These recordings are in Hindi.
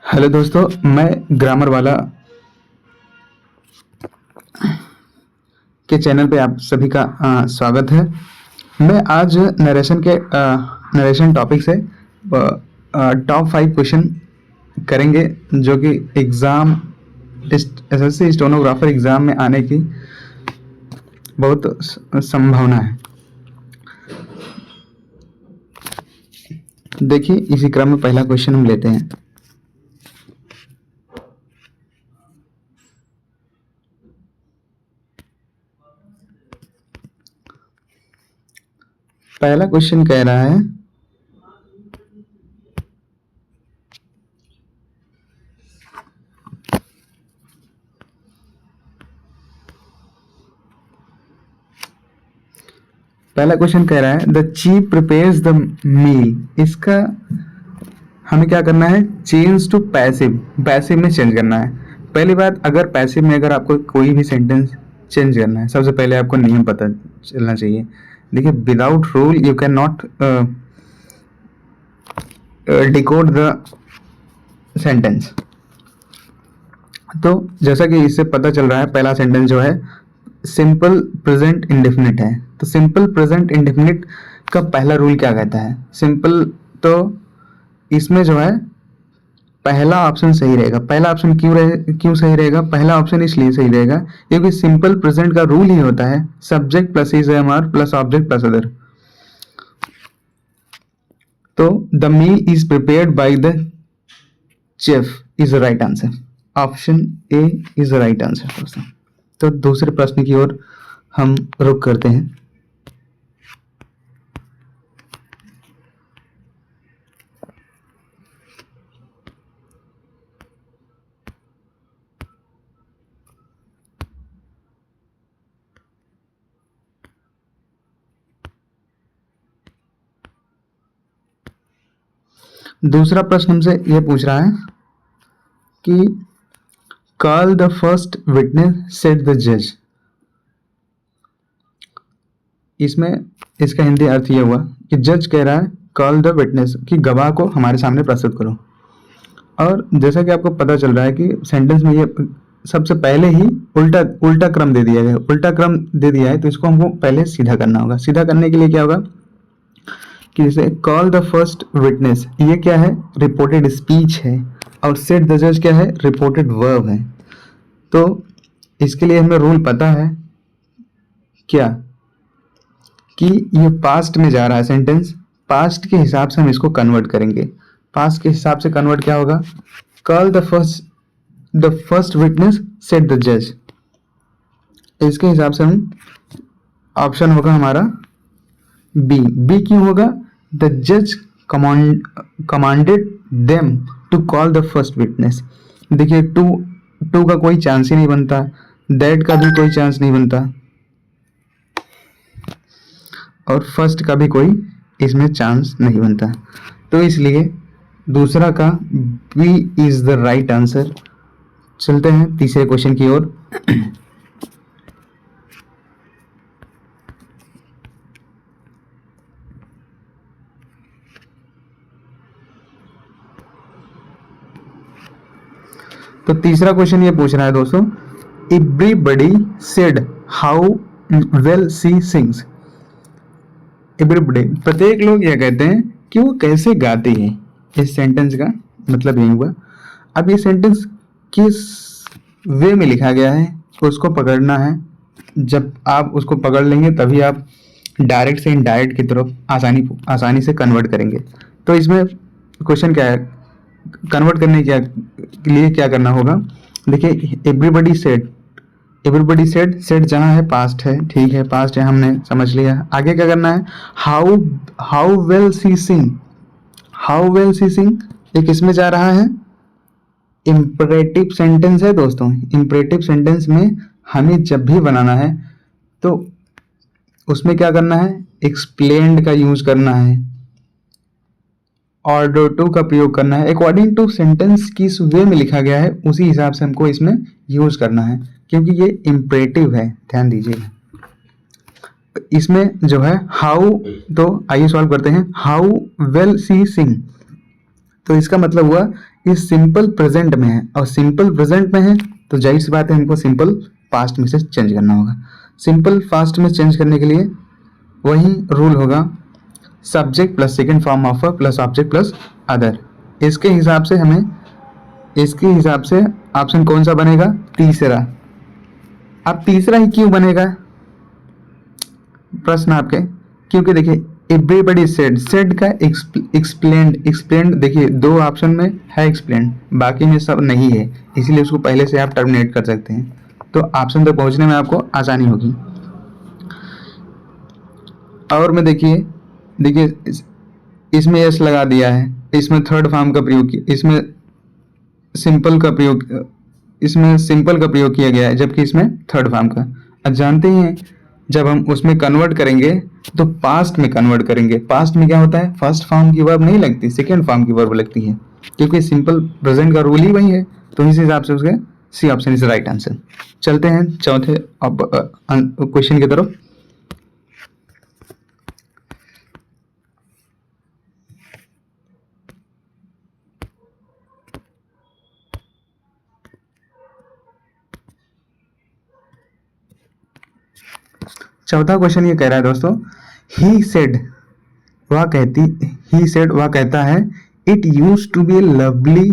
हेलो दोस्तों, मैं ग्रामर वाला के चैनल पे आप सभी का स्वागत है। मैं आज नरेशन टॉपिक से टॉप 5 क्वेश्चन करेंगे जो कि एग्ज़ाम एसएससी स्टेनोग्राफर एग्ज़ाम में आने की बहुत संभावना है। देखिए, इसी क्रम में पहला क्वेश्चन हम लेते हैं। पहला क्वेश्चन कह रहा है the chief prepares the meal. इसका हमें क्या करना है? चेंज टू पैसिव, पैसिव में चेंज करना है। पहली बात, अगर पैसिव में अगर आपको कोई भी सेंटेंस चेंज करना है, सबसे पहले आपको नियम पता चलना चाहिए। देखिए, without rule you can not decode the sentence. तो जैसा कि इससे पता चल रहा है, पहला सेंटेंस जो है सिंपल प्रेजेंट इंडेफिनिट है। तो सिंपल प्रेजेंट इंडेफिनिट का पहला रूल क्या कहता है? सिंपल, तो इसमें जो है पहला ऑप्शन सही रहेगा। पहला ऑप्शन क्यों सही रहेगा? पहला ऑप्शन इसलिए सही रहेगा क्योंकि सिंपल प्रेजेंट का रूल ही होता है subject plus is am are plus object plus other. तो the meal is prepared by the chef is the right answer. Option A is the right answer दोस्तों। तो दूसरे प्रश्न की ओर हम रुख करते हैं। दूसरा प्रश्न हमसे यह पूछ रहा है कि call the first witness said the जज। इसमें इसका हिंदी अर्थ यह हुआ कि जज कह रहा है कॉल द विटनेस, कि गवाह को हमारे सामने प्रस्तुत करो। और जैसा कि आपको पता चल रहा है कि सेंटेंस में ये सबसे पहले ही उल्टा क्रम दे दिया है। उल्टा क्रम दे दिया है तो इसको हमको पहले सीधा करना होगा। सीधा करने के लिए क्या होगा कि जैसे कॉल द फर्स्ट विटनेस, ये क्या है? रिपोर्टेड स्पीच है। और सेड द जज क्या है? रिपोर्टेड वर्ब है। तो इसके लिए हमें रूल पता है क्या कि ये पास्ट में जा रहा है सेंटेंस। पास्ट के हिसाब से हम इसको कन्वर्ट करेंगे। पास्ट के हिसाब से कन्वर्ट क्या होगा? Call the first witness said the जज। इसके हिसाब से हम ऑप्शन होगा हमारा बी। बी क्यों होगा? द जज commanded them to call the first witness. देखिए, टू का कोई चांस ही नहीं बनता, दैट का भी कोई चांस नहीं बनता, और फर्स्ट का भी कोई इसमें चांस नहीं बनता। तो इसलिए दूसरा का B is the right answer. चलते हैं तीसरे क्वेश्चन की ओर। तो तीसरा क्वेश्चन ये पूछ रहा है दोस्तों, everybody said how well she sings. Everybody, प्रत्येक लोग यह कहते हैं कि वो कैसे गाती है। इस सेंटेंस का मतलब यही हुआ। अब ये सेंटेंस किस वे में लिखा गया है उसको पकड़ना है। जब आप उसको पकड़ लेंगे तभी आप डायरेक्ट से इनडायरेक्ट की तरफ आसानी से कन्वर्ट करेंगे। तो इसमें क्वेश्चन क्या है? कन्वर्ट करने के लिए क्या करना होगा? देखिए, एवरीबडी सेड, सेड जहाँ है पास्ट है, ठीक है, पास्ट है, हमने समझ लिया। आगे क्या करना है? How well she sing. How well she sing ये किस में जा रहा है? इंपरेटिव सेंटेंस है दोस्तों। इंपरेटिव सेंटेंस में हमें जब भी बनाना है तो उसमें क्या करना है? एक्सप्लेन्ड का यूज करना है, ऑर्डर टू का प्रयोग करना है। अकॉर्डिंग टू सेंटेंस किस वे में लिखा गया है उसी हिसाब से हमको इसमें यूज करना है, क्योंकि ये इंपरेटिव है, ध्यान दीजिएगा। इसमें जो है हाउ, तो आइए सॉल्व करते हैं। हाउ वेल सी सिंग, तो इसका मतलब हुआ ये सिंपल प्रेजेंट में है, और सिंपल प्रेजेंट में है तो जाहिर सी बात है हमको सिंपल पास्ट में से चेंज करना होगा। सिंपल पास्ट में चेंज करने के लिए वही रूल होगा, subject plus second form of plus object plus other. इसके हिसाब से ऑप्शन कौन सा बनेगा? तीसरा। अब तीसरा ही क्यों बनेगा प्रश्न आपके? क्योंकि देखिए एवरीबडी सेड का एक्सप्लेन्ड देखिए 2 ऑप्शन में है एक्सप्लेन्ड, बाकी में सब नहीं है, इसीलिए उसको पहले से आप टर्मिनेट कर सकते हैं, तो ऑप्शन तक पहुंचने में आपको आसानी होगी। और में देखिए इसमें यस लगा दिया है, इसमें थर्ड फॉर्म का प्रयोग किया, इसमें सिंपल का प्रयोग किया गया है, जबकि इसमें थर्ड फॉर्म का। अब जानते हैं जब हम उसमें कन्वर्ट करेंगे तो पास्ट में कन्वर्ट करेंगे। पास्ट में क्या होता है? फर्स्ट फॉर्म की वर्ब नहीं लगती, सेकेंड फॉर्म की वर्ब लगती है, क्योंकि सिंपल प्रेजेंट का रूल ही वही है। तो इस हिसाब से उसके C option is right answer. चलते हैं चौथे क्वेश्चन की तरफ। चौथा क्वेश्चन ये कह रहा है दोस्तों, ही सेड वह कहता है it use to be lovely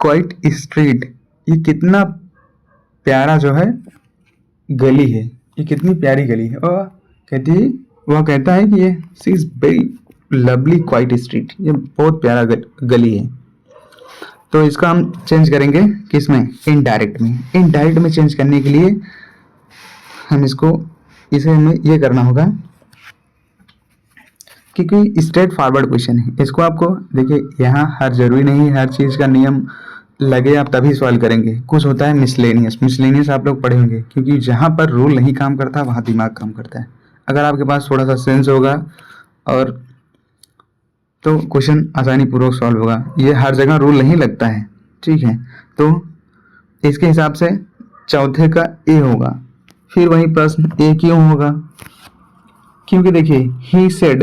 quite street. ये कितना प्यारा जो है गली है, ये कितनी प्यारी गली है। और वह कहता है कि ये she is very lovely quite street, ये बहुत प्यारा गली है। तो इसका हम चेंज करेंगे किसमें? इनडायरेक्ट में चेंज करने के लिए हम इसे हमें ये करना होगा, क्योंकि स्ट्रेट फॉरवर्ड क्वेश्चन है। इसको आपको देखिए यहाँ हर जरूरी नहीं हर चीज़ का नियम लगे आप तभी सॉल्व करेंगे। कुछ होता है मिसलेनियस आप लोग पढ़े होंगे, क्योंकि जहाँ पर रूल नहीं काम करता वहाँ दिमाग काम करता है। अगर आपके पास थोड़ा सा सेंस होगा और तो क्वेश्चन आसानी पूर्वक सॉल्व होगा। ये हर जगह रूल नहीं लगता है, ठीक है। तो इसके हिसाब से चौथे का ए होगा। फिर वही प्रश्न ए क्यों होगा? क्योंकि देखिए ही सेड,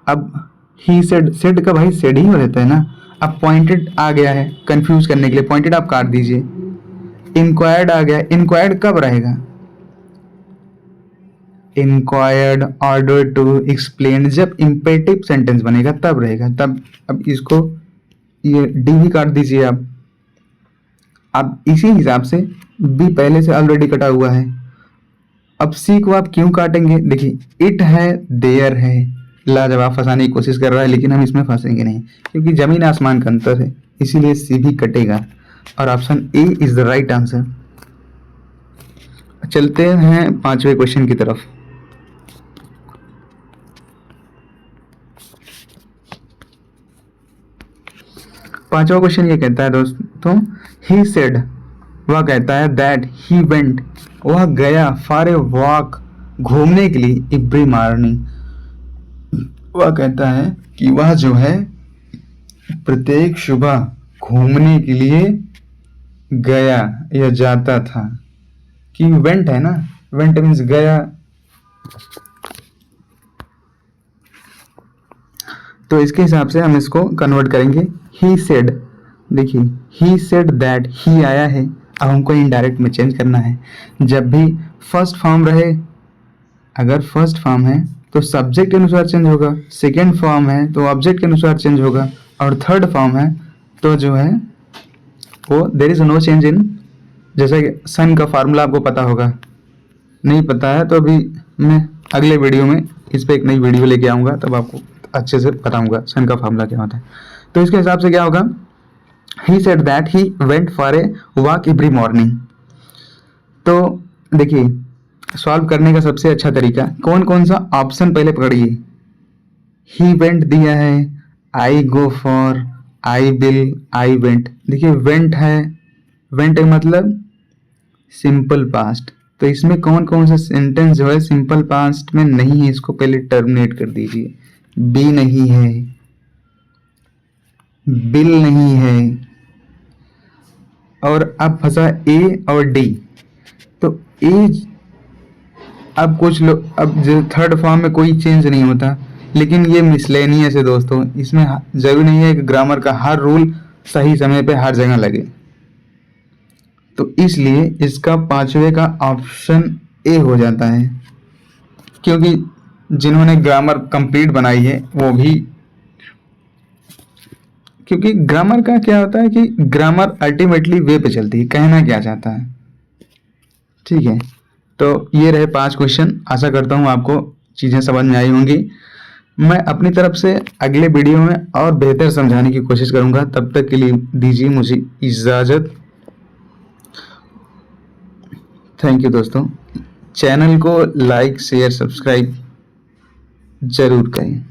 अब ही सेड का भाई सेड ही हो रहता है ना। अब पॉइंटेड आ गया है, कंफ्यूज करने के लिए पॉइंटेड आप काट दीजिए। इंक्वायर्ड आ गया, इंक्वायर्ड कब रहेगा? इंक्वायर्ड ऑर्डर टू एक्सप्लेन, जब इम्पेरेटिव सेंटेंस बनेगा तब रहेगा, तब। अब इसको ये डी भी काट दीजिए आप। अब इसी हिसाब से बी पहले से ऑलरेडी कटा हुआ है। अब सी को आप क्यों काटेंगे? देखिए इट है, देयर है, लाजवाब फंसाने की कोशिश कर रहा है, लेकिन हम इसमें फंसेंगे नहीं, क्योंकि जमीन आसमान का अंतर है, इसीलिए सी भी कटेगा और option A is the right answer. चलते हैं 5वें क्वेश्चन की तरफ। पांचवा क्वेश्चन ये कहता है दोस्तों, ही सेड वह कहता है दैट ही वेंट वह गया फॉर ए वॉक घूमने के लिए एवरी मॉर्निंग। वह कहता है कि वह जो है प्रत्येक सुबह घूमने के लिए गया या जाता था। कि वेंट है ना, वेंट मीन्स गया। तो इसके हिसाब से हम इसको कन्वर्ट करेंगे। ही सेड, देखिए ही सेड दैट, ही आया है, अब हमको इनडायरेक्ट में चेंज करना है। जब भी फर्स्ट फॉर्म रहे, अगर फर्स्ट फॉर्म है तो सब्जेक्ट के अनुसार चेंज होगा, सेकेंड फॉर्म है तो ऑब्जेक्ट के अनुसार चेंज होगा, और थर्ड फॉर्म है तो जो है वो there is no change in. जैसे कि सन का फार्मूला आपको पता होगा, नहीं पता है तो अभी मैं अगले वीडियो में इस पर एक नई वीडियो लेके आऊँगा, तब आपको अच्छे से बताऊँगा सन का फार्मूला क्या होता है। तो इसके हिसाब से क्या होगा, he said that he went for a walk every morning. तो देखिए सॉल्व करने का सबसे अच्छा तरीका कौन कौन सा ऑप्शन पहले पकड़िए। ही वेंट दिया है, I go for, I will, I went. देखिए वेंट है, वेंट मतलब सिंपल पास्ट, तो इसमें कौन कौन सा सेंटेंस जो है सिंपल पास्ट में नहीं है, इसको पहले टर्मिनेट कर दीजिए। बी नहीं है, बिल नहीं है, और अब फंसा ए और डी। तो ए अब कुछ लोग, अब जो थर्ड फॉर्म में कोई चेंज नहीं होता, लेकिन ये मिसलेनियस है दोस्तों, इसमें जरूरी नहीं है कि ग्रामर का हर रूल सही समय पे हर जगह लगे। तो इसलिए इसका पांचवे का ऑप्शन ए हो जाता है, क्योंकि जिन्होंने ग्रामर कंप्लीट बनाई है वो भी, क्योंकि ग्रामर का क्या होता है कि ग्रामर अल्टीमेटली वे पे चलती है, कहना क्या चाहता है। ठीक है, तो ये रहे 5 क्वेश्चन। आशा करता हूँ आपको चीज़ें समझ में आई होंगी। मैं अपनी तरफ से अगले वीडियो में और बेहतर समझाने की कोशिश करूँगा। तब तक के लिए दीजिए मुझे इजाज़त। थैंक यू दोस्तों। चैनल को लाइक शेयर सब्सक्राइब ज़रूर करें।